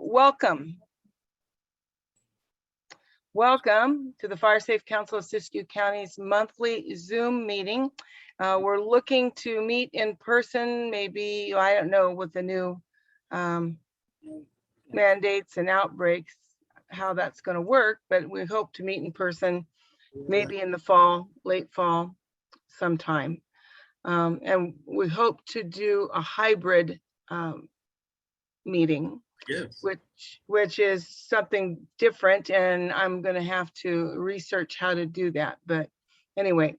welcome. Welcome to the Fire Safe Council of Siskiyou County's monthly Zoom meeting. We're looking to meet in person, maybe, I don't know, with the new mandates and outbreaks, how that's going to work, but we hope to meet in person, maybe in the fall, late fall, sometime. And we hope to do a hybrid meeting, yes, which is something different, and I'm going to have to research how to do that. But anyway,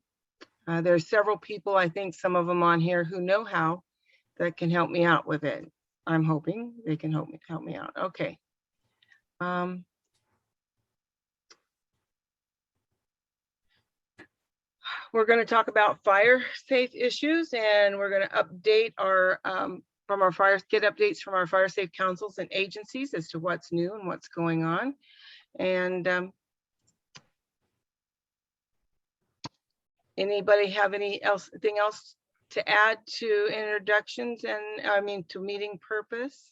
there's several people, I think some of them on here, who know how, that can help me out with it. I'm hoping they can help me out. Okay. We're going to talk about fire safe issues, and we're going to update our get updates from our fire safe councils and agencies as to what's new and what's going on. And anybody have anything else to add to introductions and to meeting purpose?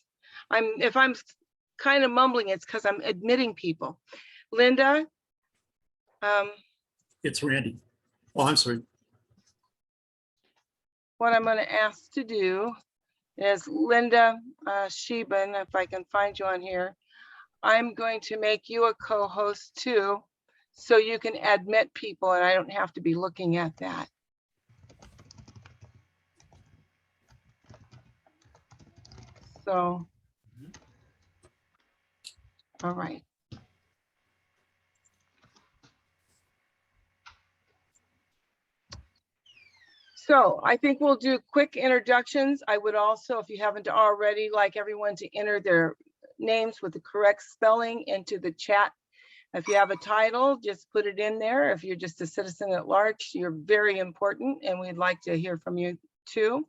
If I'm kind of mumbling, it's because I'm admitting people. Linda. It's Randy. Oh, I'm sorry. What I'm going to ask to do is Linda Sheben, if I can find you on here, I'm going to make you a co-host too, so you can admit people and I don't have to be looking at that. So, all right. So I think we'll do quick introductions. I would also, if you haven't already, like everyone to enter their names with the correct spelling into the chat. If you have a title, just put it in there. If you're just a citizen at large, you're very important and we'd like to hear from you too.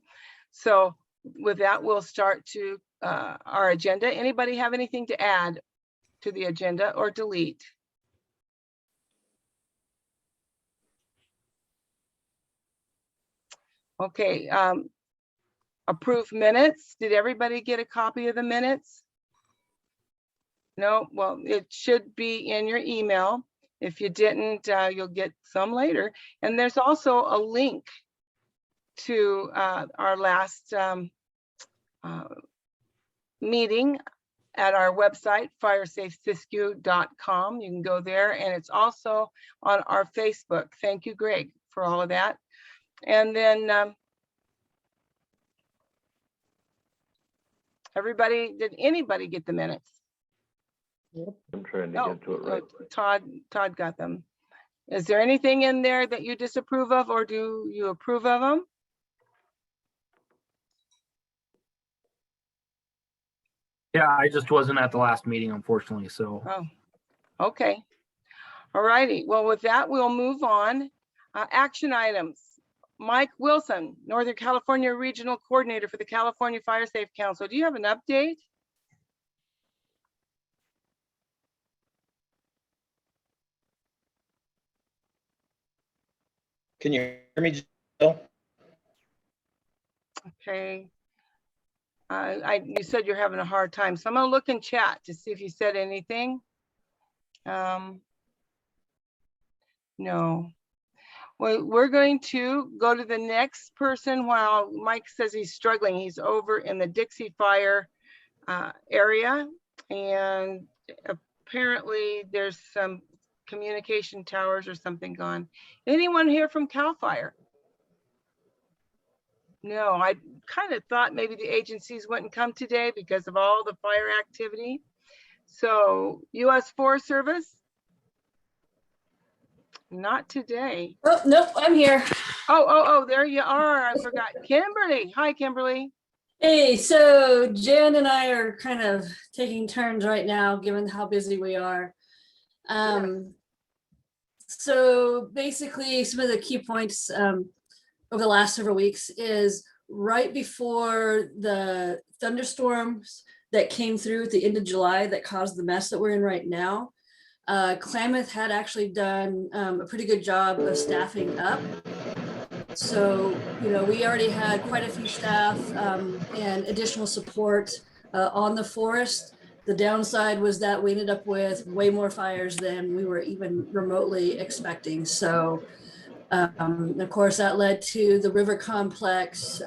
So with that, we'll start to our agenda. Anybody have anything to add to the agenda or delete? Okay, approved minutes. Did everybody get a copy of the minutes? No, well, it should be in your email. If you didn't, you'll get some later. And there's also a link to our last meeting at our website, firesafesiskiyou.com. You can go there, and it's also on our Facebook. Thank you, Greg, for all of that. And then did anybody get the minutes? Yep, I'm trying to get to it right. Todd got them. Is there anything in there that you disapprove of, or do you approve of them? Yeah, I just wasn't at the last meeting, unfortunately, so. Oh, okay. All righty. Well, with that, we'll move on. Action items. Mike Wilson, Northern California Regional Coordinator for the California Fire Safe Council. Do you have an update? Can you hear me, Jill? Okay. You said you're having a hard time, so I'm gonna look in chat to see if you said anything. No. Well, we're going to go to the next person while Mike says he's struggling. He's over in the Dixie Fire area, and apparently there's some communication towers or something gone. Anyone here from CAL FIRE? No, I kind of thought maybe the agencies wouldn't come today because of all the fire activity. So US Forest Service? Not today. Oh, nope, I'm here. Oh, there you are. I forgot. Kimberly. Hi, Kimberly. Hey, so Jan and I are kind of taking turns right now, given how busy we are. So basically, some of the key points over the last several weeks is right before the thunderstorms that came through at the end of July that caused the mess that we're in right now. Klamath had actually done a pretty good job of staffing up. So, we already had quite a few staff and additional support on the forest. The downside was that we ended up with way more fires than we were even remotely expecting. So, of course, that led to the river complex.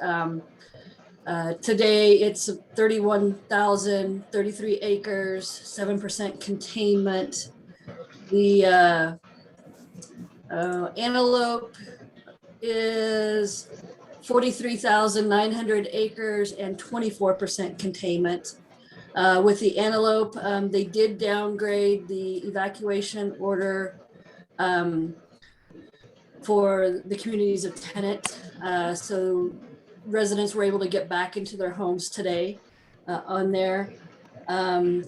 Today, it's 31,033 acres, 7% containment. The antelope is 43,900 acres and 24% containment. With the antelope, they did downgrade the evacuation order for the communities of Tenet. So residents were able to get back into their homes today on there. I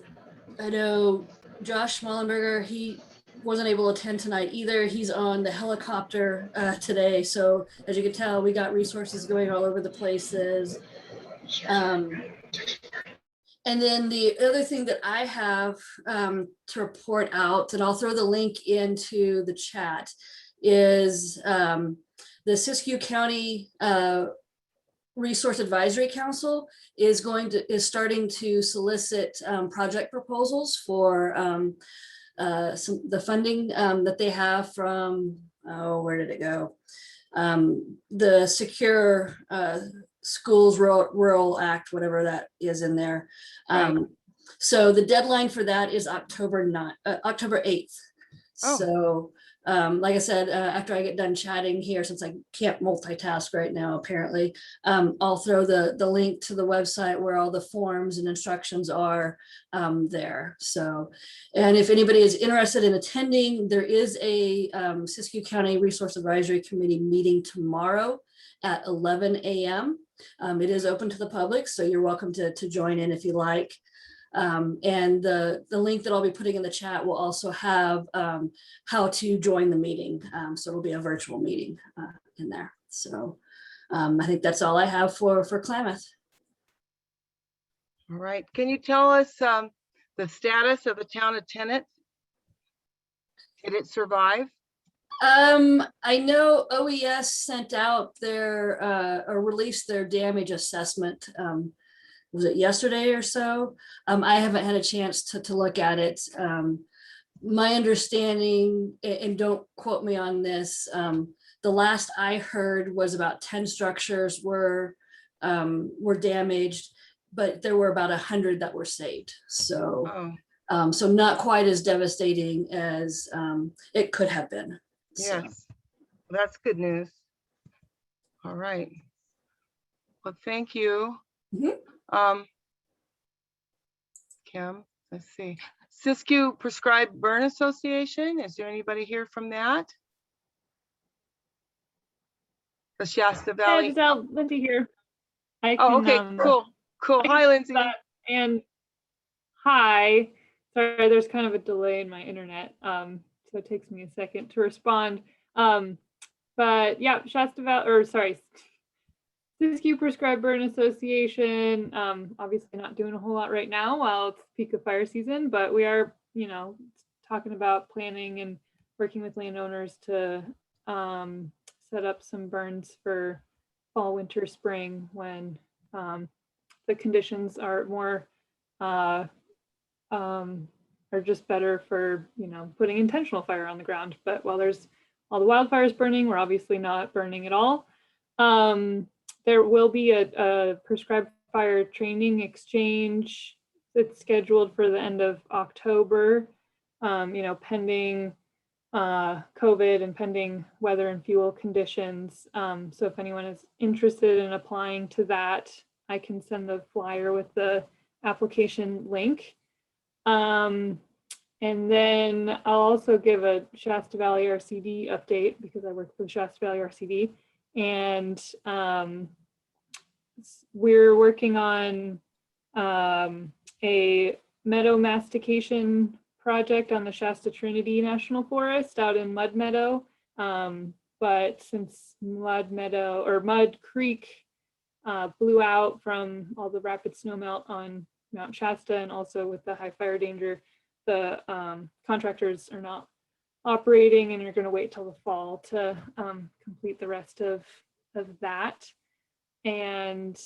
know Josh Schmallenberger, he wasn't able to attend tonight either. He's on the helicopter today. So as you can tell, we got resources going all over the places. And then the other thing that I have to report out, and I'll throw the link into the chat, is the Siskiyou County Resource Advisory Council is starting to solicit project proposals for the funding that they have from, where did it go? The Secure Schools Rural Act, whatever that is in there. Right. So the deadline for that is October 8th. Oh. So like I said, after I get done chatting here, since I can't multitask right now, apparently, I'll throw the link to the website where all the forms and instructions are there. So, and if anybody is interested in attending, there is a Siskiyou County Resource Advisory Committee meeting tomorrow at 11 a.m. It is open to the public, so you're welcome to join in if you like. And the link that I'll be putting in the chat will also have how to join the meeting. So it'll be a virtual meeting in there. So I think that's all I have for Klamath. All right. Can you tell us the status of the town of Tenet? Did it survive? I know OES sent out their or released their damage assessment. Was it yesterday or so? I haven't had a chance to look at it. My understanding, and don't quote me on this, the last I heard was about 10 structures were damaged, but there were about 100 that were saved. So, so not quite as devastating as it could have been. So. Yes, that's good news. All right. Well, thank you. Mm-hmm. Kim, let's see. Siskiyou Prescribed Burn Association. Is there anybody here from that? The Shasta Valley. Hey, Giselle, Lindsay here. I Oh, can, okay, cool. I Hi, can Lindsay. And hi. Sorry, there's kind of a delay in my internet, so it takes me a second to respond. But yeah, Shasta Valley, or sorry, Siskiyou Prescribed Burn Association. Obviously not doing a whole lot right now while it's peak of fire season, but we are, talking about planning and working with landowners to set up some burns for fall, winter, spring when the conditions are more are just better for putting intentional fire on the ground. But while there's all the wildfires burning, we're obviously not burning at all. There will be a prescribed fire training exchange that's scheduled for the end of October, pending COVID and pending weather and fuel conditions. So if anyone is interested in applying to that, I can send the flyer with the application link. And then I'll also give a Shasta Valley RCD update because I work for the Shasta Valley RCD. And we're working on a meadow mastication project on the Shasta Trinity National Forest out in Mud Meadow. But since Mud Creek blew out from all the rapid snowmelt on Mount Shasta and also with the high fire danger, the contractors are not operating and you're going to wait till the fall to complete the rest of that. And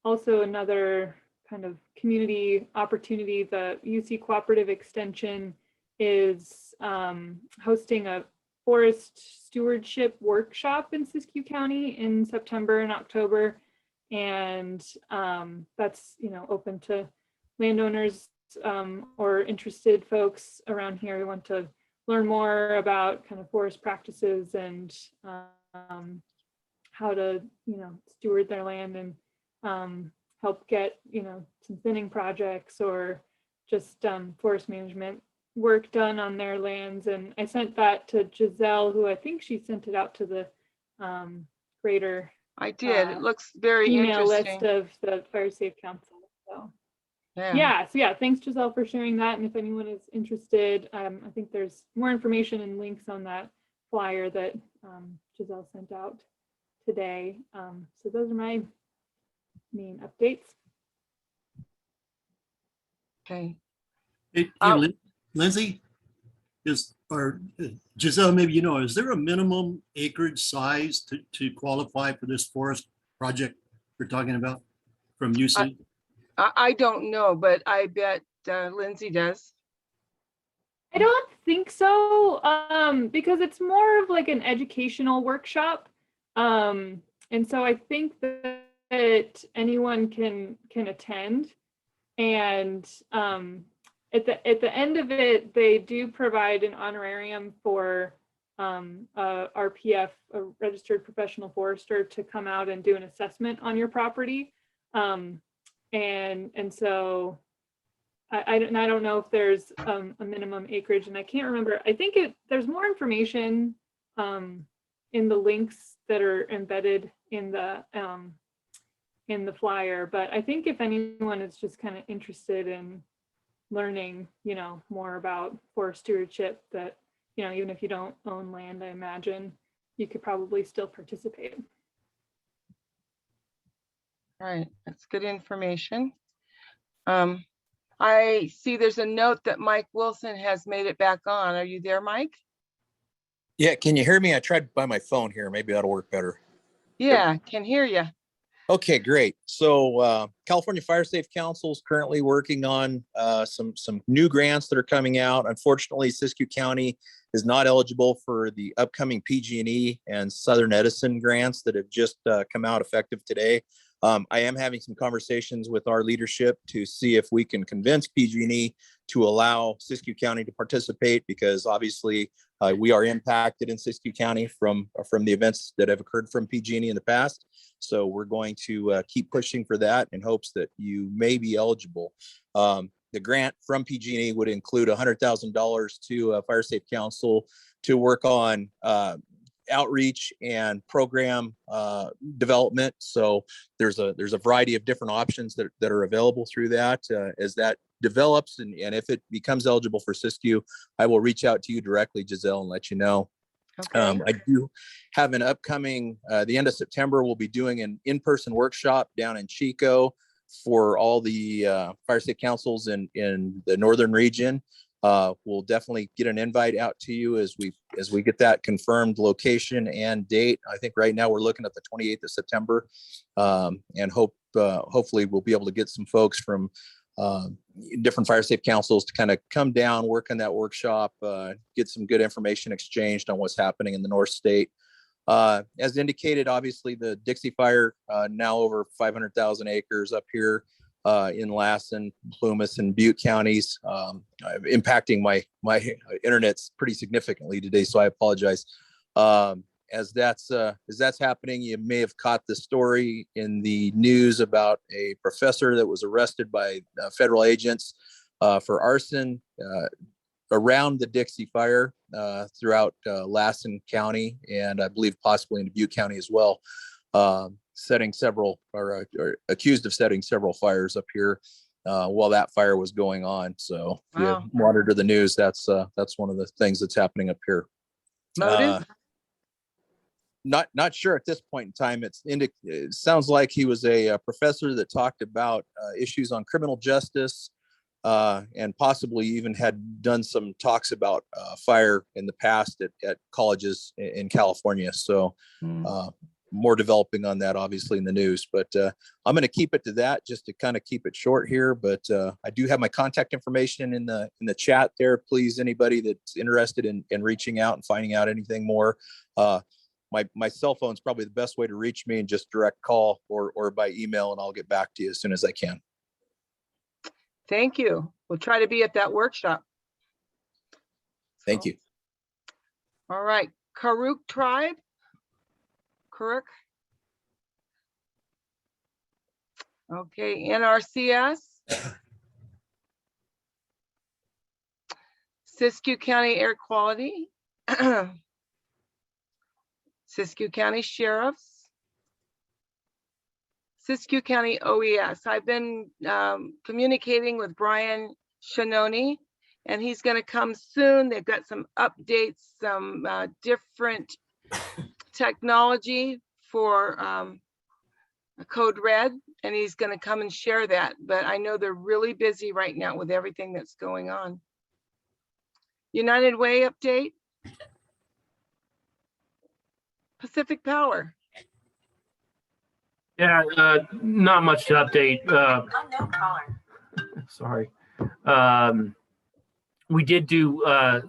also another kind of community opportunity. The UC Cooperative Extension is hosting a forest stewardship workshop in Siskiyou County in September and October. And that's, open to landowners or interested folks around here who want to learn more about kind of forest practices and how to, steward their land and help get, some thinning projects or just forest management work done on their lands. And I sent that to Giselle, who I think she sent it out to the greater I did. It looks very email interesting. list of the Fire Safe Council. So Yeah. thanks Giselle for sharing that. And if anyone is interested, I think there's more information and links on that flyer that Giselle sent out today. So those are my main updates. Okay. Hey, Oh. Lindsay, Giselle, maybe is there a minimum acreage size to qualify for this forest project we're talking about from UC? I don't know, but I bet Lindsay does. I don't think so, because it's more of like an educational workshop. And so I think that anyone can attend. And at the end of it, they do provide an honorarium for a RPF, a registered professional forester, to come out and do an assessment on your property. And so I don't know if there's a minimum acreage, and I can't remember. I think there's more information in the links that are embedded in the flyer. But I think if anyone is just kind of interested in learning, more about forest stewardship, that, even if you don't own land, I imagine you could probably still participate. All right, that's good information. I see there's a note that Mike Wilson has made it back on. Are you there, Mike? Yeah, can you hear me? I tried by my phone here. Maybe that'll work better. Yeah, can hear you. Okay, great. So California Fire Safe Council is currently working on some new grants that are coming out. Unfortunately, Siskiyou County is not eligible for the upcoming PG&E and Southern Edison grants that have just come out effective today. I am having some conversations with our leadership to see if we can convince PG&E to allow Siskiyou County to participate, because obviously we are impacted in Siskiyou County from the events that have occurred from PG&E in the past. So we're going to keep pushing for that in hopes that you may be eligible. The grant from PG&E would include $100,000 to Fire Safe Council to work on outreach and program development. So there's a variety of different options that are available through that. As that develops and if it becomes eligible for Siskiyou, I will reach out to you directly, Giselle, and let you know. Okay. I do have an upcoming, the end of September, we'll be doing an in-person workshop down in Chico for all the fire safe councils in the northern region. We'll definitely get an invite out to you as we get that confirmed location and date. I think right now we're looking at the 28th of September, and hopefully we'll be able to get some folks from different fire safe councils to kind of come down, work on that workshop, get some good information exchanged on what's happening in the North State. As indicated, obviously the Dixie Fire, now over 500,000 acres up here in Lassen, Plumas, and Butte counties, impacting my internet's pretty significantly today, so I apologize. As that's happening, you may have caught the story in the news about a professor that was arrested by federal agents for arson around the Dixie Fire throughout Lassen County, and I believe possibly in Butte County as well, setting several or accused of setting several fires up here while that fire was going on. So if Wow. you monitor the news, that's one of the things that's happening up here. Motive? Not sure at this point in time. It sounds like he was a professor that talked about issues on criminal justice, and possibly even had done some talks about fire in the past at colleges in California. So more developing on that obviously in the news, but I'm going to keep it to that just to kind of keep it short here. But I do have my contact information in the chat there. Please, anybody that's interested in reaching out and finding out anything more, my cell phone is probably the best way to reach me, and just direct call or by email, and I'll get back to you as soon as I can. Thank you. We'll try to be at that workshop. Thank you. All right, Karuk tribe. Karuk. Okay, NRCS. Siskiyou County Air Quality. Siskiyou County Sheriffs. Siskiyou County OES. I've been communicating with Brian Shanoni, and he's going to come soon. They've got some updates, some different technology for a code red, and he's going to come and share that. But I know they're really busy right now with everything that's going on. United Way update. Pacific Power. Yeah, not much to update. Sorry. We did do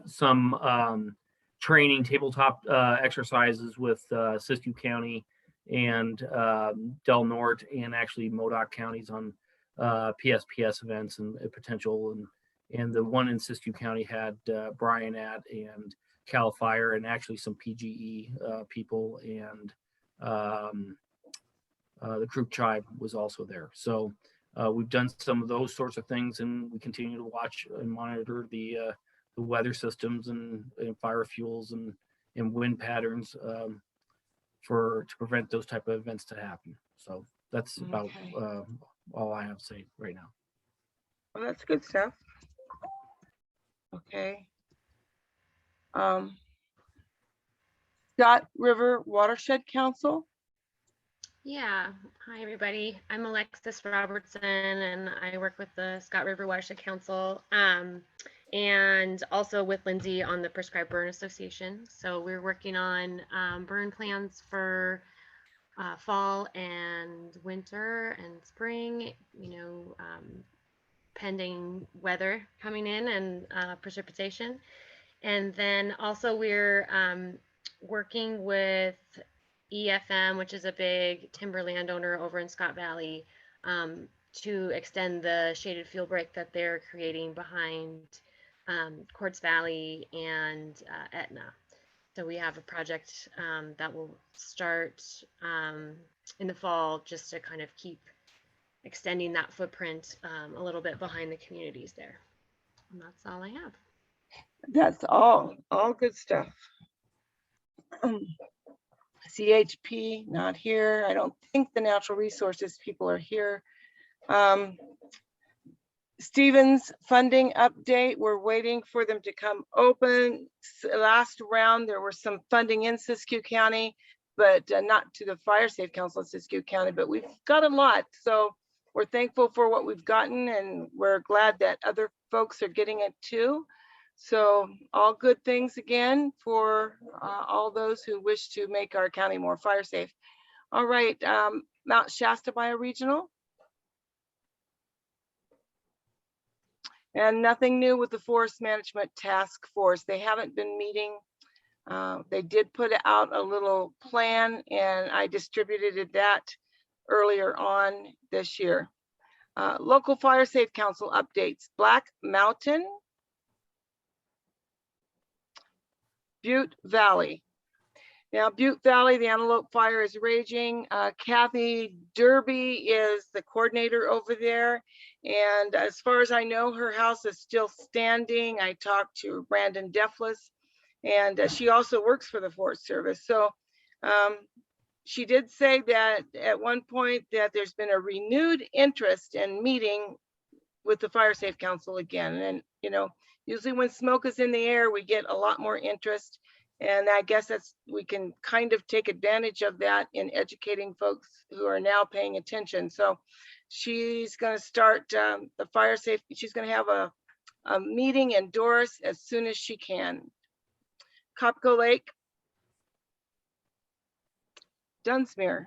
some training tabletop exercises with Siskiyou County and Del Norte, and actually Modoc counties on PSPS events and potential. And the one in Siskiyou County had Brian at, and Cal Fire, and actually some PGE people, and the Creek Tribe was also there. So we've done some of those sorts of things, and we continue to watch and monitor the weather systems and fire fuels and wind patterns to prevent those type of events to happen. So that's about all I have to say right now. Well, that's good stuff. Okay. Scott River Watershed Council. Yeah. Hi, everybody. I'm Alexis Robertson, and I work with the Scott River Watershed Council, and also with Lindsay on the Prescribed Burn Association. So we're working on burn plans for fall and winter and spring, pending weather coming in and precipitation. And then also we're working with EFM, which is a big timber landowner over in Scott Valley, to extend the shaded field break that they're creating behind Quartz Valley and Etna. So we have a project that will start in the fall, just to kind of keep extending that footprint a little bit behind the communities there. And that's all I have. That's all good stuff. CHP not here. I don't think the natural resources people are here. Stevens funding update. We're waiting for them to come open. Last round, there was some funding in Siskiyou County, but not to the Fire Safe Council of Siskiyou County, but we've got a lot. So we're thankful for what we've gotten, and we're glad that other folks are getting it too. So all good things again for all those who wish to make our county more fire safe. All right, Mount Shasta Bioregional. And nothing new with the Forest Management Task Force. They haven't been meeting. They did put out a little plan, and I distributed that earlier on this year. Local Fire Safe Council updates. Black Mountain, Butte Valley. Now, Butte Valley, the antelope fire is raging. Kathy Derby is the coordinator over there. And as far as I know, her house is still standing. I talked to Brandon Deflis, and she also works for the Forest Service. So she did say that at one point that there's been a renewed interest in meeting with the Fire Safe Council again. And, usually when smoke is in the air, we get a lot more interest. And I guess we can kind of take advantage of that in educating folks who are now paying attention. So she's going to start the fire safety. She's going to have a meeting in Doris as soon as she can. Copco Lake, Dunsmuir.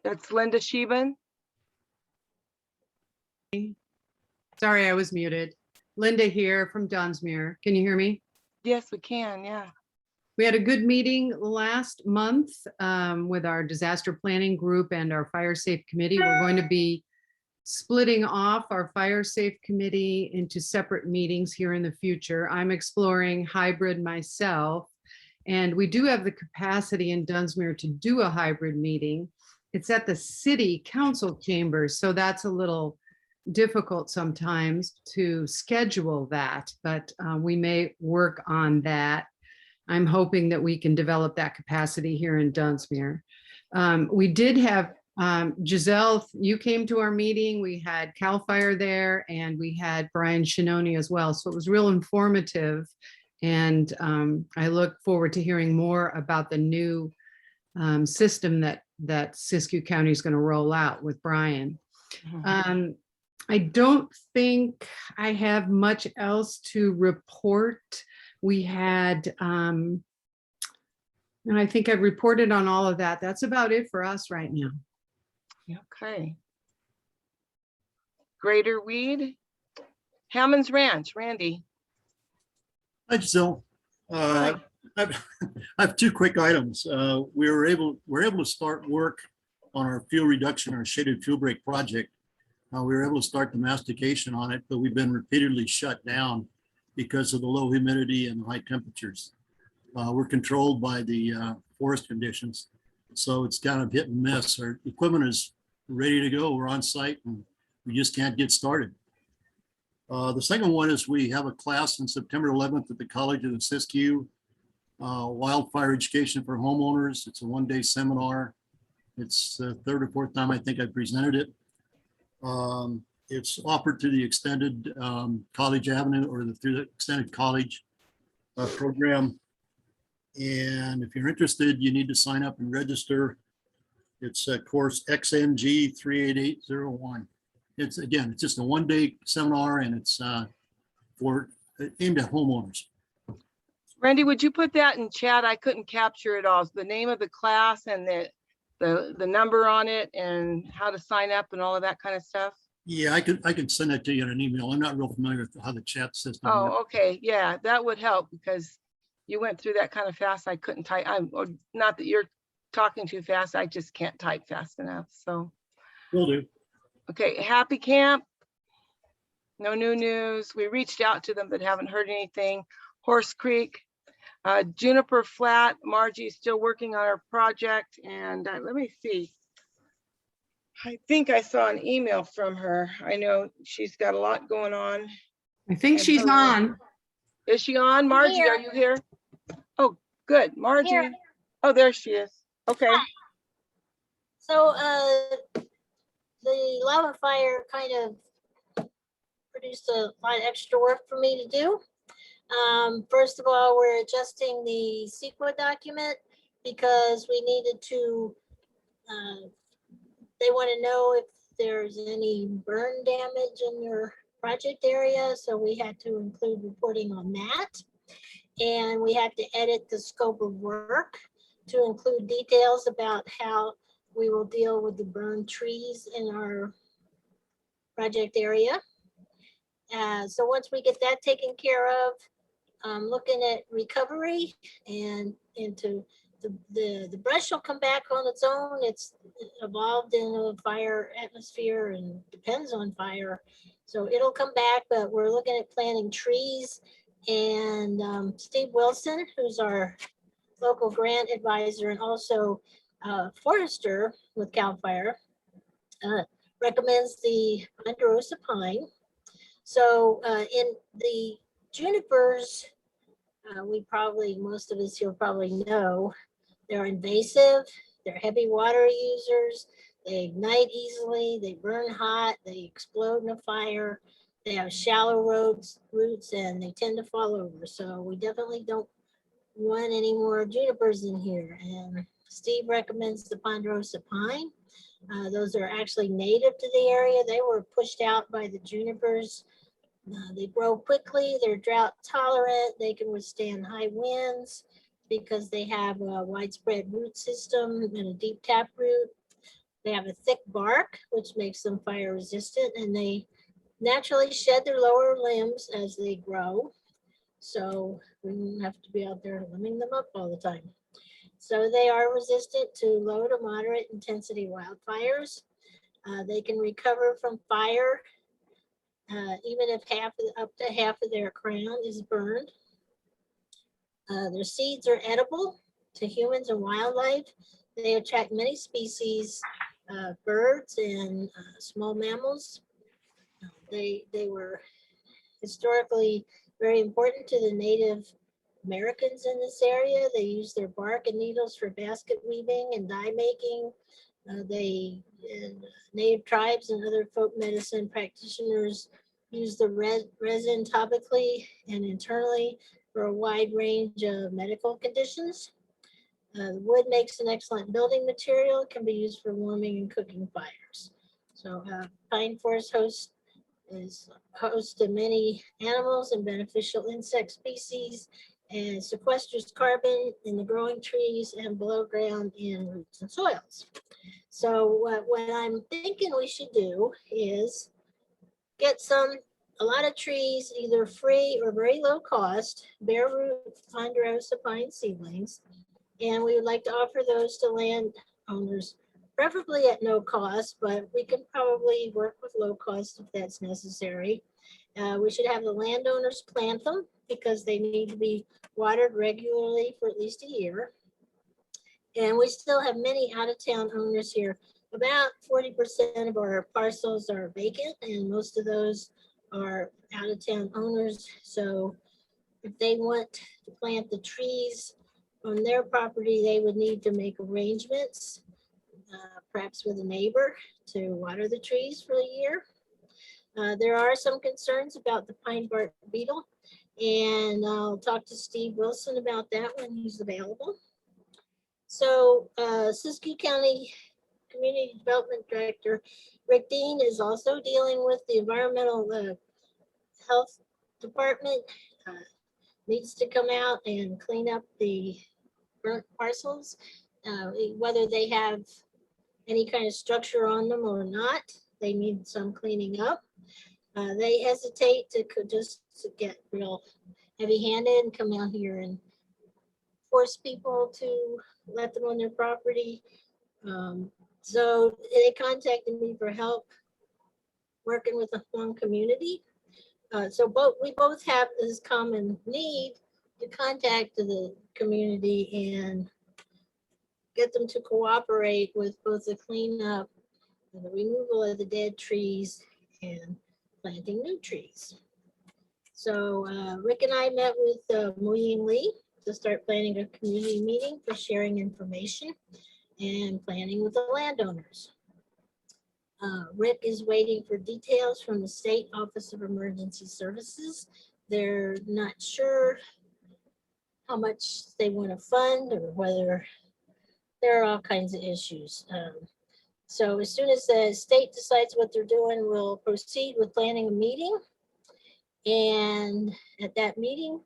That's Linda Sheben. Sorry, I was muted. Linda here from Dunsmuir. Can you hear me? Yes, we can, yeah. We had a good meeting last month with our disaster planning group and our fire safe committee. We're going to be splitting off our fire safe committee into separate meetings here in the future. I'm exploring hybrid myself, and we do have the capacity in Dunsmuir to do a hybrid meeting. It's at the city council chambers, so that's a little difficult sometimes to schedule that, but we may work on that. I'm hoping that we can develop that capacity here in Dunsmuir. We did have Giselle, you came to our meeting. We had CAL FIRE there, and we had Brian Shinoni as well. So it was real informative. And I look forward to hearing more about the new system that Siskiyou County is going to roll out with Brian. I don't think I have much else to report. We had, and I think I've reported on all of that. That's about it for us right now. Okay. Greater Weed, Hammond's Ranch, Randy. Hi, Giselle. I have two quick items. We're able to start work on our fuel reduction, our shaded fuel break project. We were able to start the mastication on it, but we've been repeatedly shut down because of the low humidity and high temperatures. We're controlled by the forest conditions, so it's kind of hit and miss. Our equipment is ready to go. We're on site and we just can't get started. The second one is we have a class on September 11th at the College of the Siskiyou, Wildfire Education for Homeowners. It's a one-day seminar. It's the third or fourth time I think I presented it. It's offered through the extended College Avenue or through the extended college program. And if you're interested, you need to sign up and register. It's course XNG 38801. It's just a one-day seminar, and it's aimed at homeowners. Randy, would you put that in chat? I couldn't capture it all. The name of the class and the number on it and how to sign up and all of that kind of stuff. Yeah, I can send that to you in an email. I'm not real familiar with how the chat system works. Oh, okay. Yeah, that would help because you went through that kind of fast. I couldn't type. Or not that you're talking too fast. I just can't type fast enough. So. Will do. Okay, Happy Camp. No new news. We reached out to them but haven't heard anything. Horse Creek. Juniper Flat. Margie's still working on our project. And let me see. I think I saw an email from her. I know she's got a lot going on. I think she's on. Is she on? Margie, are you here? Oh, good. Margie. Here. Oh, there she is. Okay. Hi. So the lava fire kind of produced a lot of extra work for me to do. First of all, we're adjusting the CEQA document because we needed to, they want to know if there's any burn damage in your project area. So we had to include reporting on that. And we had to edit the scope of work to include details about how we will deal with the burned trees in our project area. So once we get that taken care of, looking at recovery and into the brush will come back on its own. It's evolved in a fire atmosphere and depends on fire. So it'll come back, but we're looking at planting trees. And Steve Wilson, who's our local grant advisor and also forester with CAL FIRE, recommends the Ponderosa Pine. So in the junipers, most of us here probably know, they're invasive, they're heavy water users, they ignite easily, they burn hot, they explode in a fire, they have shallow roots, and they tend to fall over. So we definitely don't want any more junipers in here. And Steve recommends the Ponderosa Pine. Those are actually native to the area. They were pushed out by the junipers. They grow quickly, they're drought tolerant, they can withstand high winds because they have a widespread root system and a deep tap root. They have a thick bark, which makes them fire resistant, and they naturally shed their lower limbs as they grow. So we don't have to be out there limbing them up all the time. So they are resistant to low to moderate intensity wildfires. They can recover from fire even if up to half of their crown is burned. Their seeds are edible to humans and wildlife. They attract many species, birds and small mammals. They were historically very important to the Native Americans in this area. They used their bark and needles for basket weaving and dye making. Native tribes and other folk medicine practitioners use the resin topically and internally for a wide range of medical conditions. The wood makes an excellent building material, can be used for warming and cooking fires. So pine forest host to many animals and beneficial insect species, and sequesters carbon in the growing trees and below ground in roots and soils. So what I'm thinking we should do is get a lot of trees, either free or very low cost, bare root Ponderosa Pine seedlings. And we would like to offer those to landowners, preferably at no cost, but we can probably work with low cost if that's necessary. We should have the landowners plant them because they need to be watered regularly for at least a year. And we still have many out-of-town owners here. About 40% of our parcels are vacant, and most of those are out-of-town owners. So if they want to plant the trees on their property, they would need to make arrangements, perhaps with a neighbor, to water the trees for a year. There are some concerns about the pine bark beetle, and I'll talk to Steve Wilson about that when he's available. So Siskiyou County Community Development Director Rick Dean is also dealing with the environmental health department. Needs to come out and clean up the burnt parcels, whether they have any kind of structure on them or not. They need some cleaning up. They hesitate to just get real heavy-handed and come out here and force people to let them on their property. So they contacted me for help working with the Hmong community. So we both have this common need to contact the community and get them to cooperate with both the cleanup and the removal of the dead trees and planting new trees. So Rick and I met with Mo Ying Lee to start planning a community meeting for sharing information and planning with the landowners. Rick is waiting for details from the State Office of Emergency Services. They're not sure how much they want to fund or whether there are all kinds of issues. So as soon as the state decides what they're doing, we'll proceed with planning a meeting. And at that meeting,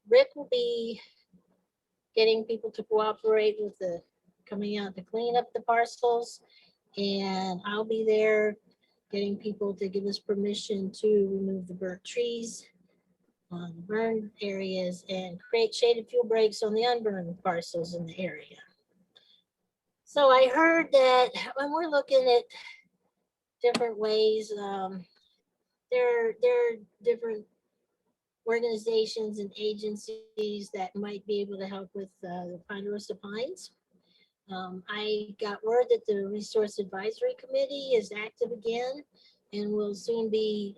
Rick will be getting people to cooperate with the coming out to clean up the parcels. And I'll be there getting people to give us permission to remove the burnt trees on the burned areas and create shaded fuel breaks on the unburned parcels in the area. So I heard that when we're looking at different ways, there are different organizations and agencies that might be able to help with the Ponderosa Pines. I got word that the Resource Advisory Committee is active again and will soon be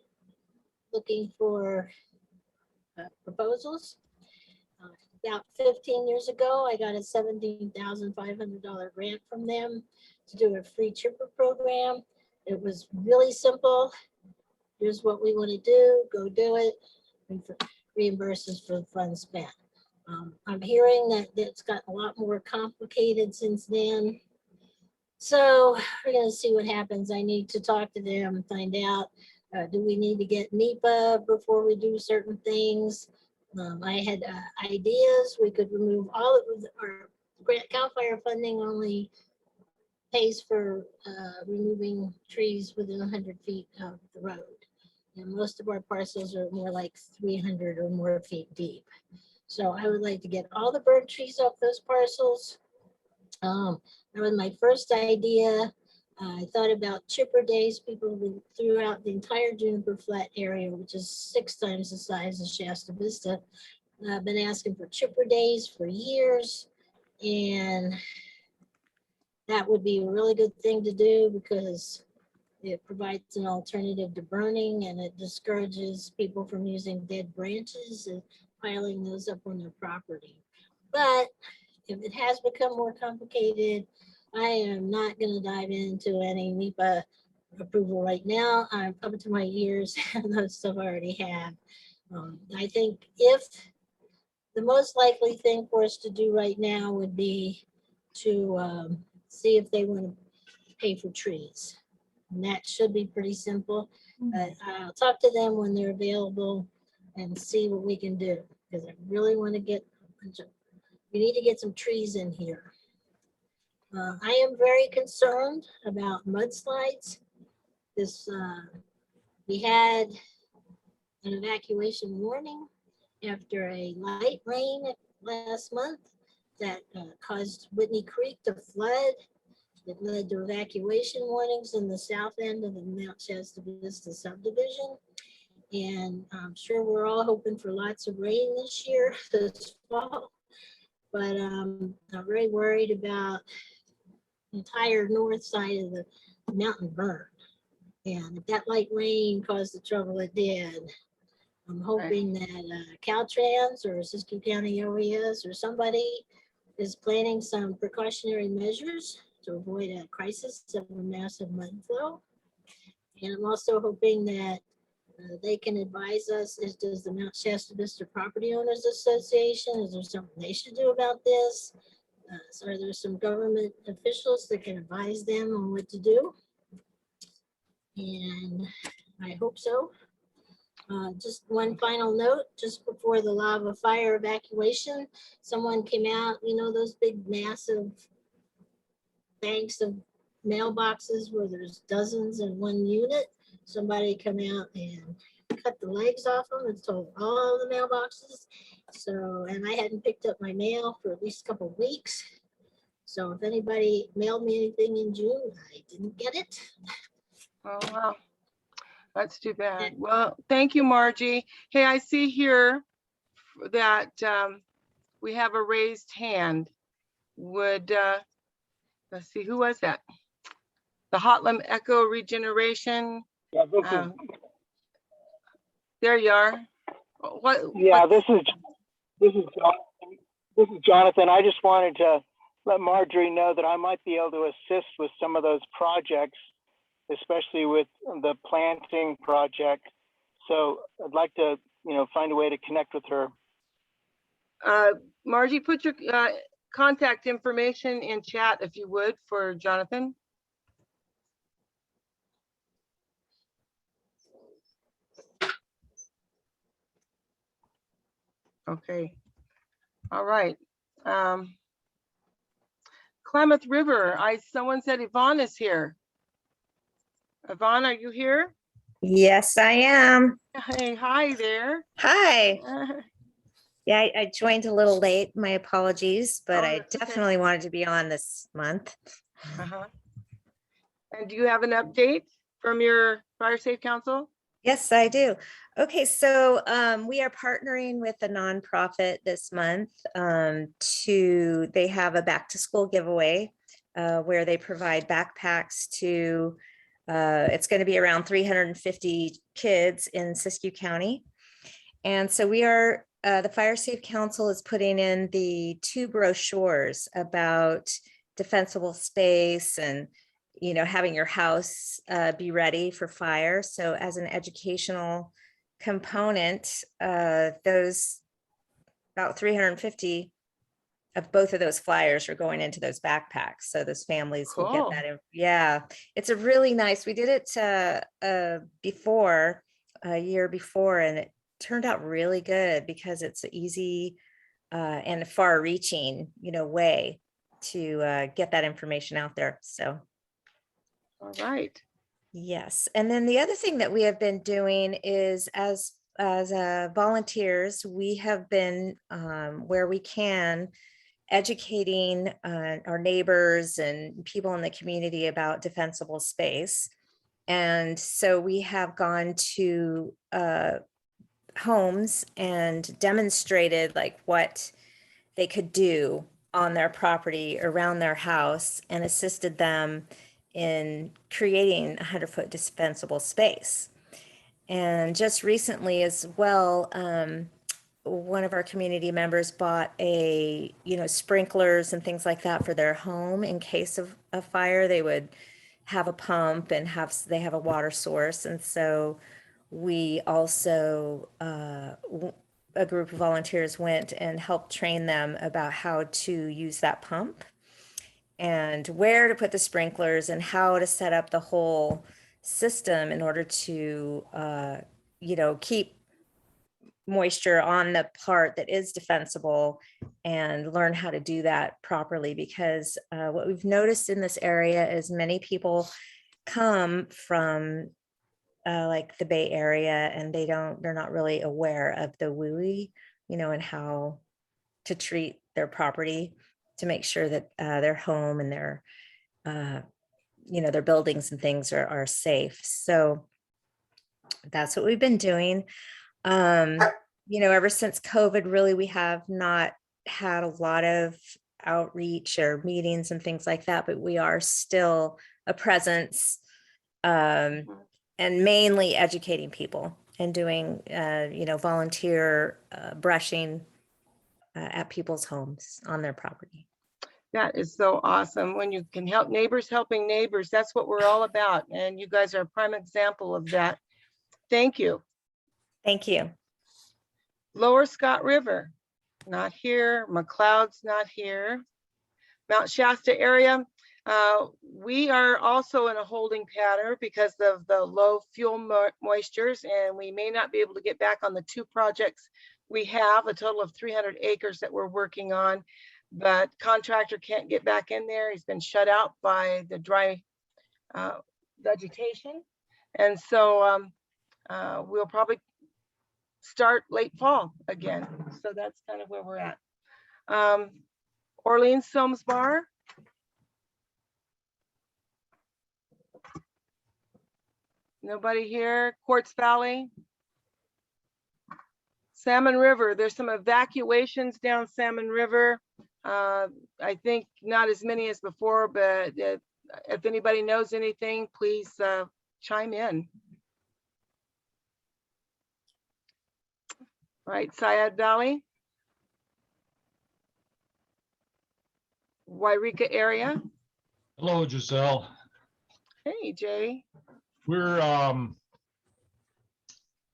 looking for proposals. About 15 years ago, I got a $17,500 grant from them to do a free chipper program. It was really simple. Here's what we want to do, go do it, and reimburse us for the funds spent. I'm hearing that it's gotten a lot more complicated since then. So we're gonna see what happens. I need to talk to them and find out, do we need to get NEPA before we do certain things? I had ideas. We could remove all of our CAL FIRE funding only pays for removing trees within 100 feet of the road. And most of our parcels are more like 300 or more feet deep. So I would like to get all the bird trees off those parcels. That was my first idea. I thought about chipper days. People threw out the entire Juniper Flat area, which is 6 times the size of Shasta Vista. I've been asking for chipper days for years, and that would be a really good thing to do because it provides an alternative to burning, and it discourages people from using dead branches and piling those up on their property. But if it has become more complicated, I am not going to dive into any NEPA approval right now. I'm up to my ears in those stuff I already have. I think if the most likely thing for us to do right now would be to see if they want to pay for trees. And that should be pretty simple. I'll talk to them when they're available and see what we can do, because I really want to get, we need to get some trees in here. I am very concerned about mudslides. We had an evacuation warning after a light rain last month that caused Whitney Creek to flood. It led to evacuation warnings in the south end of the Mount Shasta Vista subdivision. And I'm sure we're all hoping for lots of rain this year, this fall. But I'm very worried about the entire north side of the mountain burn. And if that light rain caused the trouble it did, I'm hoping that Caltrans or Siskiyou County OES or somebody is planning some precautionary measures to avoid a crisis of a massive mud flow. And I'm also hoping that they can advise us, as does the Mount Shasta Vista Property Owners Association, is there something they should do about this? So are there some government officials that can advise them on what to do? And I hope so. Just one final note, just before the lava fire evacuation, someone came out, you know, those big massive banks of mailboxes where there's dozens in one unit. Somebody come out and cut the legs off them and stole all the mailboxes. So, and I hadn't picked up my mail for at least a couple of weeks. So if anybody mailed me anything in June, I didn't get it. Oh, wow. That's too bad. Well, thank you, Margie. Hey, I see here that we have a raised hand. Would, let's see, who was that? The Hotlam Echo Regeneration. Yeah, there you are. This is Jonathan. I just wanted to let Marjorie know that I might be able to assist with some of those projects, especially with the planting project. So I'd like to, find a way to connect with her. Margie, put your contact information in chat if you would for Jonathan. Okay. All right. Klamath River. Someone said Yvonne is here. Yvonne, are you here? Yes, I am. Hey, hi there. Hi. Yeah, I joined a little late. My apologies, but I that's okay. definitely wanted to be on this month. And do you have an update from your Fire Safe Council? Yes, I do. Okay, so we are partnering with a nonprofit this month they have a back to school giveaway where they provide backpacks to, it's going to be around 350 kids in Siskiyou County. And so we are, the Fire Safe Council is putting in the 2 brochures about defensible space and having your house be ready for fire. So as an educational component, those about 350 of both of those flyers are going into those backpacks. So those families will get Cool. that. Yeah, it's a really nice, we did it before, a year before, and it turned out really good because it's an easy and far reaching, way to get that information out there. So. All right. Yes, and then the other thing that we have been doing is as volunteers, we have been where we can educating our neighbors and people in the community about defensible space. And so we have gone to homes and demonstrated like what they could do on their property around their house and assisted them in creating a 100-foot dispensable space. And just recently as well, one of our community members bought sprinklers and things like that for their home in case of a fire. They would have a pump and they have a water source. And so we also, a group of volunteers went and helped train them about how to use that pump and where to put the sprinklers and how to set up the whole system in order to, keep moisture on the part that is defensible and learn how to do that properly. Because what we've noticed in this area is many people come from like the Bay Area and they're not really aware of the WUI, and how to treat their property to make sure that their home and their buildings and things are safe. So that's what we've been doing. Ever since COVID, really, we have not had a lot of outreach or meetings and things like that, but we are still a presence and mainly educating people and doing, volunteer brushing at people's homes on their property. That is so awesome. When you can help neighbors helping neighbors, that's what we're all about. And you guys are a prime example of that. Thank you. Thank you. Lower Scott River, not here. McLeod's not here. Mount Shasta area, we are also in a holding pattern because of the low fuel moistures, and we may not be able to get back on the 2 projects. We have a total of 300 acres that we're working on, but contractor can't get back in there. He's been shut out by the dry vegetation. And so we'll probably start late fall again. So that's kind of where we're at. Orleans Soames Bar. Nobody here. Quartz Valley. Salmon River. There's some evacuations down Salmon River. I think not as many as before, but if anybody knows anything, please chime in. Right, Syed Valley. Wairika area. Hello, Giselle. Hey, Jay. We're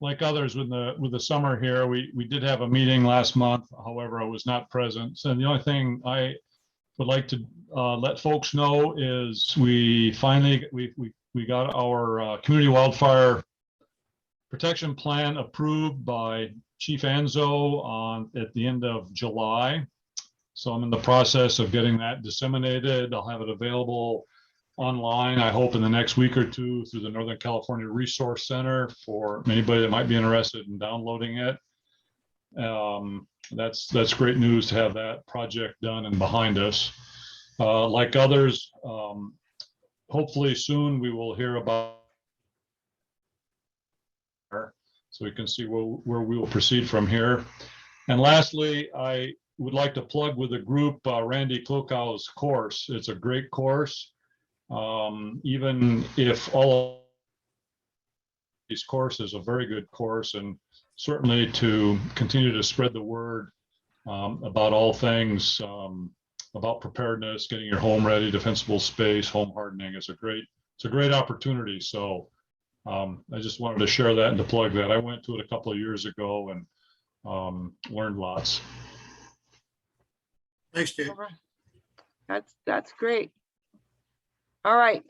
like others with the summer here. We did have a meeting last month. However, I was not present. So the only thing I would like to let folks know is we finally we got our community wildfire protection plan approved by Chief Anzo at the end of July. So I'm in the process of getting that disseminated. I'll have it available online, I hope, in the next week or 2 through the Northern California Resource Center for anybody that might be interested in downloading it. That's great news to have that project done and behind us. Like others, hopefully soon we will hear about, so we can see where we will proceed from here. And lastly, I would like to plug with the group Randy Klokow's course. It's a great course. Even if all of these courses, a very good course, and certainly to continue to spread the word about all things about preparedness, getting your home ready, defensible space, home hardening is it's a great opportunity. So I just wanted to share that and to plug that. I went to it a couple of years ago and learned lots. Thanks, Jay. All right. That's great. All right.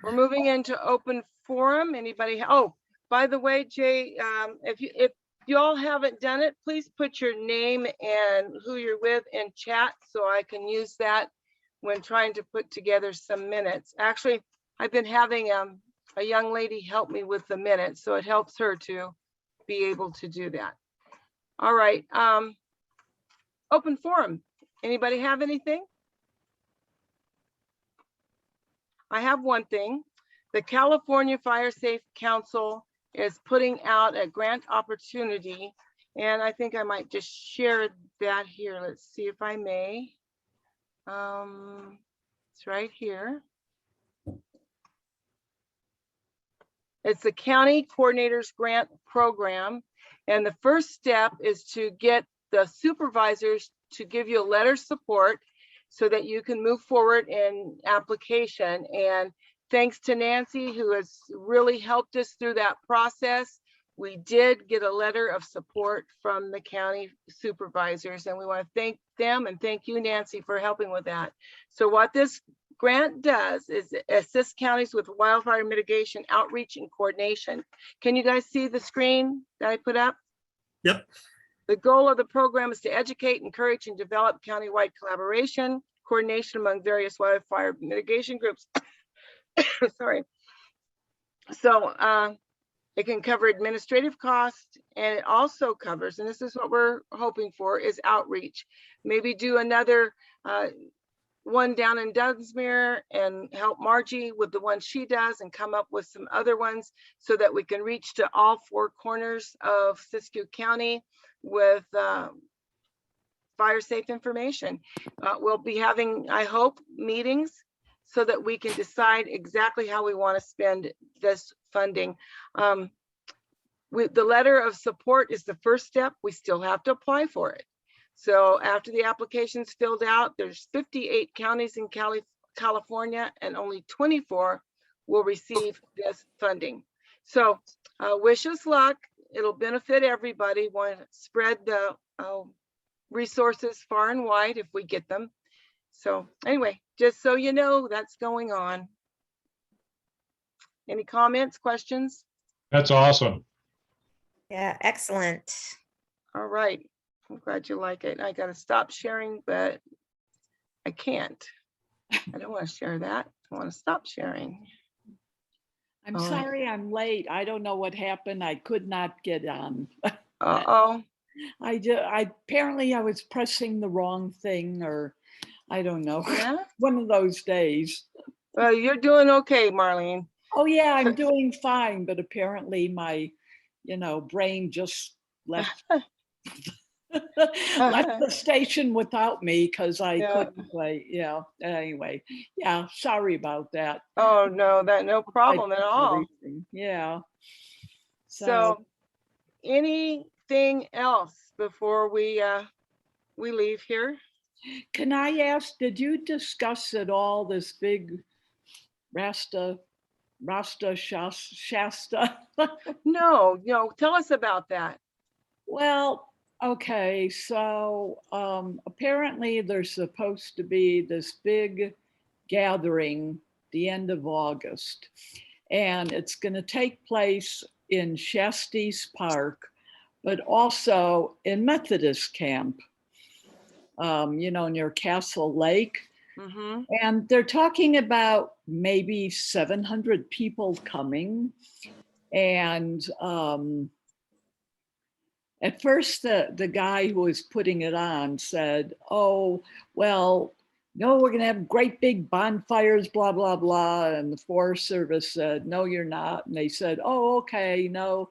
We're moving into open forum. Anybody? Oh, by the way, Jay, if you all haven't done it, please put your name and who you're with in chat so I can use that when trying to put together some minutes. Actually, I've been having a young lady help me with the minutes, so it helps her to be able to do that. All right. Open forum. Anybody have anything? I have one thing. The California Fire Safe Council is putting out a grant opportunity, and I think I might just share that here. Let's see if I may. It's right here. It's the County Coordinators Grant Program, and the first step is to get the supervisors to give you a letter of support so that you can move forward in application. And thanks to Nancy, who has really helped us through that process, we did get a letter of support from the county supervisors, and we want to thank them and thank you, Nancy, for helping with that. So what this grant does is assist counties with wildfire mitigation, outreach, and coordination. Can you guys see the screen that I put up? Yep. The goal of the program is to educate, encourage, and develop countywide collaboration, coordination among various wildfire mitigation groups. Sorry. So it can cover administrative costs, and it also covers, and this is what we're hoping for, is outreach. Maybe do another one down in Dunsmuir and help Margie with the one she does and come up with some other ones so that we can reach to all four corners of Siskiyou County with fire safe information. We'll be having, I hope, meetings so that we can decide exactly how we want to spend this funding. The letter of support is the first step. We still have to apply for it. So after the application's filled out, there's 58 counties in California, and only 24 will receive this funding. So wish us luck. It'll benefit everybody. Want to spread the resources far and wide if we get them. So anyway, just so you know, that's going on. Any comments, questions? That's awesome. Yeah, excellent. All right. I'm glad you like it. I got to stop sharing, but I can't. I don't want to share that. I want to stop sharing. I'm sorry I'm late. I don't know what happened. I could not get on. Uh-oh. Apparently I was pressing the wrong thing, or I don't know. Yeah? One of those days. Well, you're doing okay, Marlene. Oh yeah, I'm doing fine, but apparently my, brain just left left the station without me because I couldn't play. Yeah. Anyway, yeah. Sorry about that. Oh no, no problem at all. Yeah. So, anything else before we leave here? Can I ask? Did you discuss at all this big Shasta? No. Tell us about that. Well, okay, so apparently there's supposed to be this big gathering the end of August, and it's going to take place in Shasta's Park, but also in Methodist Camp, near Castle Lake. Mm-hmm. And they're talking about maybe 700 people coming. And at first, the guy who was putting it on said, oh, well, no, we're going to have great big bonfires, blah, blah, blah. And the Forest Service said, no, you're not. And they said, oh, okay, no,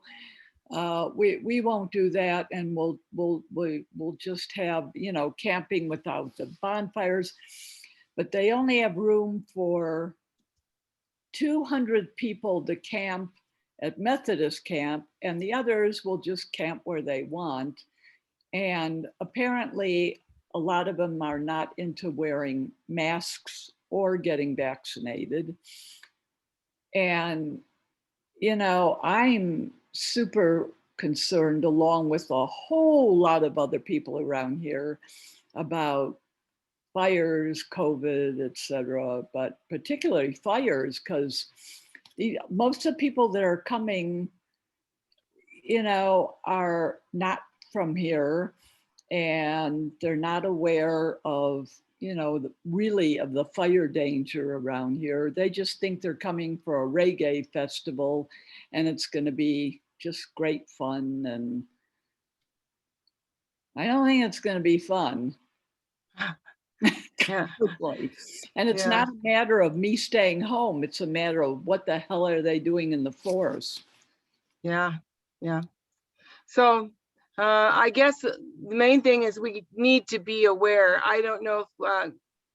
we won't do that. And we'll just have, camping without the bonfires. But they only have room for 200 people to camp at Methodist Camp, and the others will just camp where they want. And apparently a lot of them are not into wearing masks or getting vaccinated. And, I'm super concerned, along with a whole lot of other people around here, about fires, COVID, etc., but particularly fires, because most of the people that are coming, are not from here, and they're not aware of, really of the fire danger around here. They just think they're coming for a reggae festival and it's going to be just great fun. And I don't think it's going to be fun. Yeah. And it's not a matter of me staying home. It's a matter of what the hell are they doing in the forest? Yeah. Yeah. So I guess the main thing is we need to be aware. I don't know if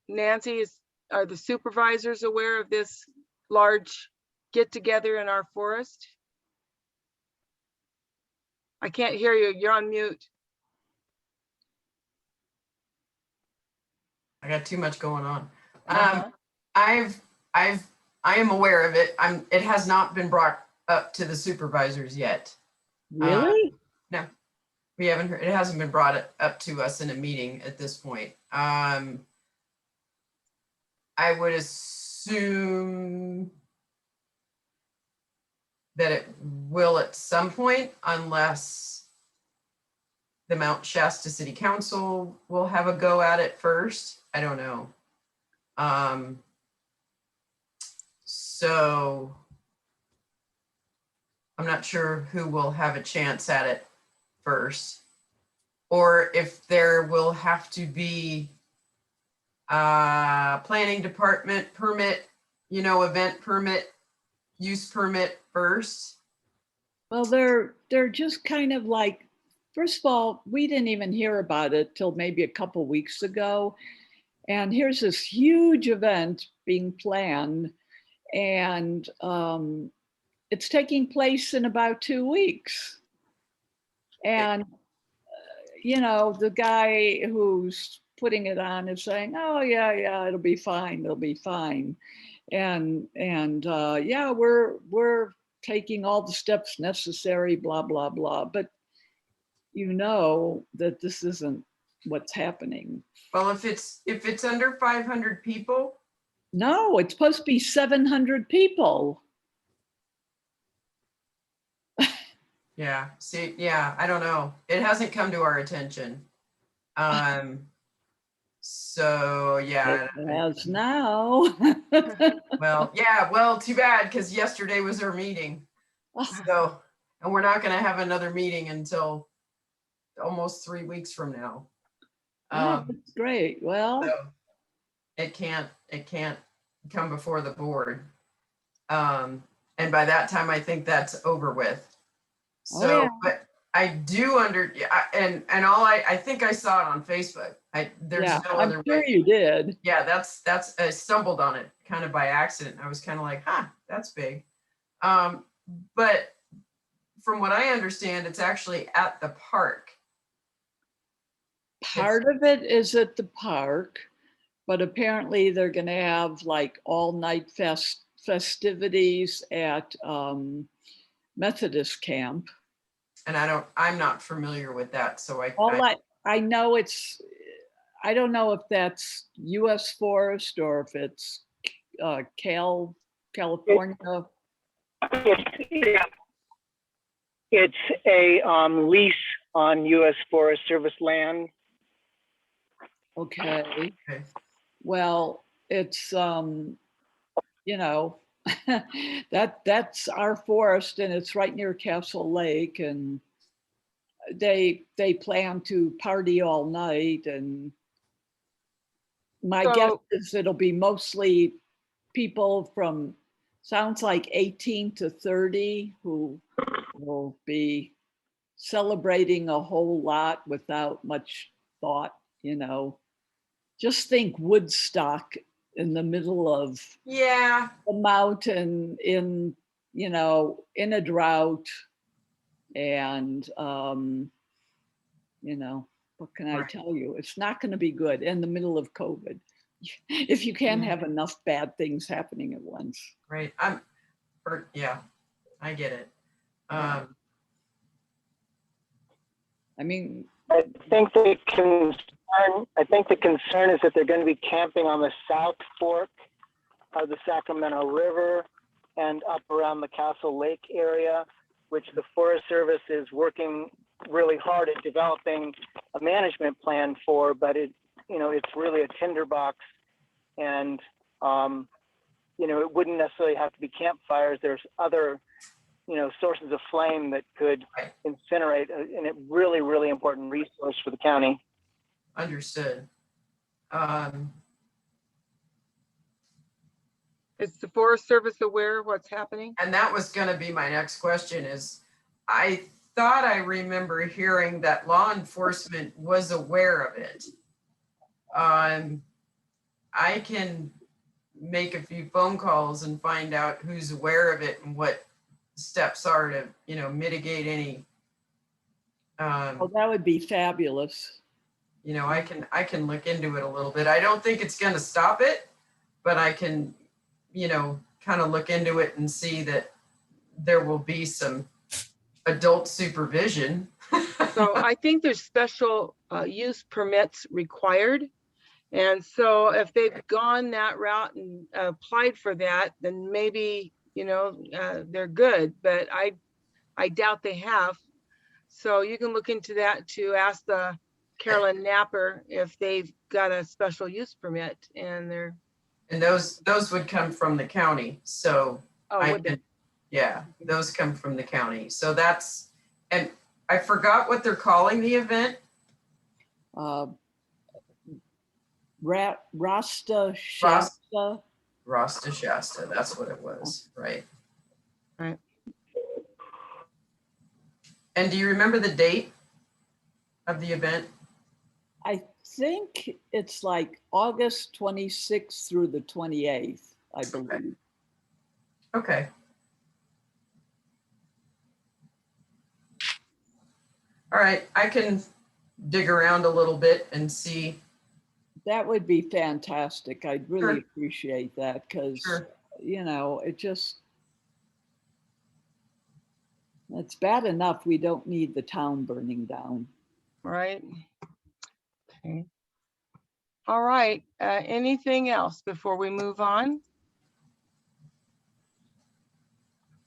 Nancy, are the supervisors aware of this large get together in our forest? I can't hear you. You're on mute. I got too much going on. I am aware of it. It has not been brought up to the supervisors yet. Really? No, we haven't heard. It hasn't been brought up to us in a meeting at this point. I would assume that it will at some point, unless the Mount Shasta City Council will have a go at it first. I don't know. So I'm not sure who will have a chance at it first, or if there will have to be a planning department permit, event permit, use permit first. Well, they're just kind of like, first of all, we didn't even hear about it till maybe a couple weeks ago. And here's this huge event being planned, and it's taking place in about 2 weeks. And, the guy who's putting it on is saying, oh, yeah, it'll be fine. It'll be fine. And yeah, we're taking all the steps necessary, blah, blah, blah. But that this isn't what's happening. Well, if it's under 500 people. No, it's supposed to be 700 people. Yeah, see, yeah, I don't know. It hasn't come to our attention. So yeah. It has now. Well, yeah, well, too bad, because yesterday was our meeting. So, and we're not gonna have another meeting until almost 3 weeks from now. That's great. Well, so it can't come before the board. And by that time, I think that's over with. So, but I do and all I think I saw it on Facebook. There's no other I'm sure way. you did. Yeah, that's I stumbled on it kind of by accident. I was kind of like, that's big. But from what I understand, it's actually at the park. Part of it is at the park, but apparently they're going to have like all night festivities at Methodist camp. And I'm not familiar with that. So I know I don't know if that's US Forest or if it's California. It's a lease on US Forest Service land. Okay. Well, it's that's our forest, and it's right near Castle Lake, and they plan to party all night, and my guess is it'll be mostly people from, sounds like 18 to 30 who will be celebrating a whole lot without much thought, Just think Woodstock in the middle of the mountain in a drought, and what can I tell you? It's not going to be good in the middle of COVID if you can't have enough bad things happening at once. Right. I get it. I mean, I think they can the concern is that they're going to be camping on the South Fork of the Sacramento River and up around the Castle Lake area, which the Forest Service is working really hard at developing a management plan for, but it's really a tinderbox, and it wouldn't necessarily have to be campfires. There's other sources of flame that could incinerate a really, really important resource for the county. Understood. Is the Forest Service aware of what's happening? And that was going to be my next question is, I thought I remember hearing that law enforcement was aware of it. I can make a few phone calls and find out who's aware of it and what steps are to, mitigate any. Oh, that would be fabulous. I can look into it a little bit. I don't think it's going to stop it, but I can, kind of look into it and see that there will be some adult supervision. So I think there's special use permits required. And so if they've gone that route and applied for that, then maybe, they're good, but I doubt they have. So you can look into that to ask the Carolyn Napper if they've got a special use permit and they're. And those would come from the county. So yeah, those come from the county. So that's, and I forgot what they're calling the event. Rasta Shasta. Rasta Shasta, that's what it was, right? Right. And do you remember the date of the event? I think it's like August 26th through the 28th, I believe. Okay. All right, I can dig around a little bit and see. That would be fantastic. I'd really appreciate that because, it just, it's bad enough we don't need the town burning down. Right. Okay. All right. Anything else before we move on?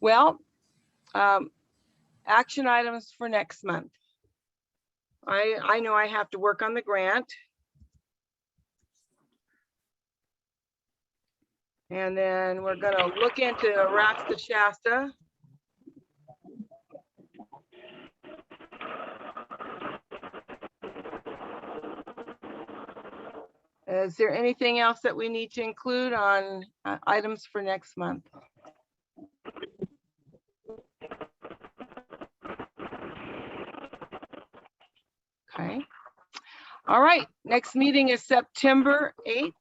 Well, action items for next month. I know I have to work on the grant. And then we're gonna look into Rasta Shasta. Is there anything else that we need to include on items for next month? Okay. All right, next meeting is September 8th.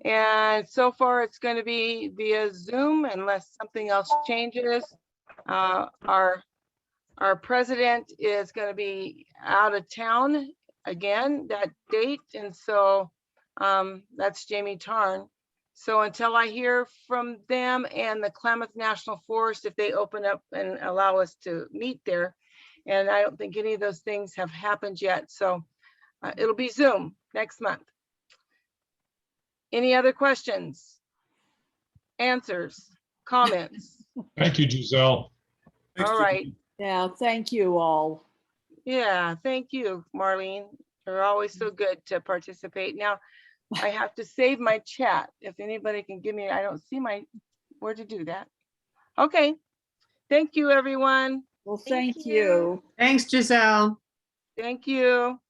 And so far it's going to be via Zoom unless something else changes. Our president is going to be out of town again that date. And so that's Jamie Tarn. So until I hear from them and the Klamath National Forest, if they open up and allow us to meet there, and I don't think any of those things have happened yet. So it'll be Zoom next month. Any other questions, answers, comments? Thank you, Giselle. All right. Yeah, thank you all. Yeah, thank you, Marlene. You're always so good to participate. Now, I have to save my chat. If anybody can give me, I don't see where to do that. Okay. Thank you, everyone. Well, thank you. Thanks, Giselle. Thank you.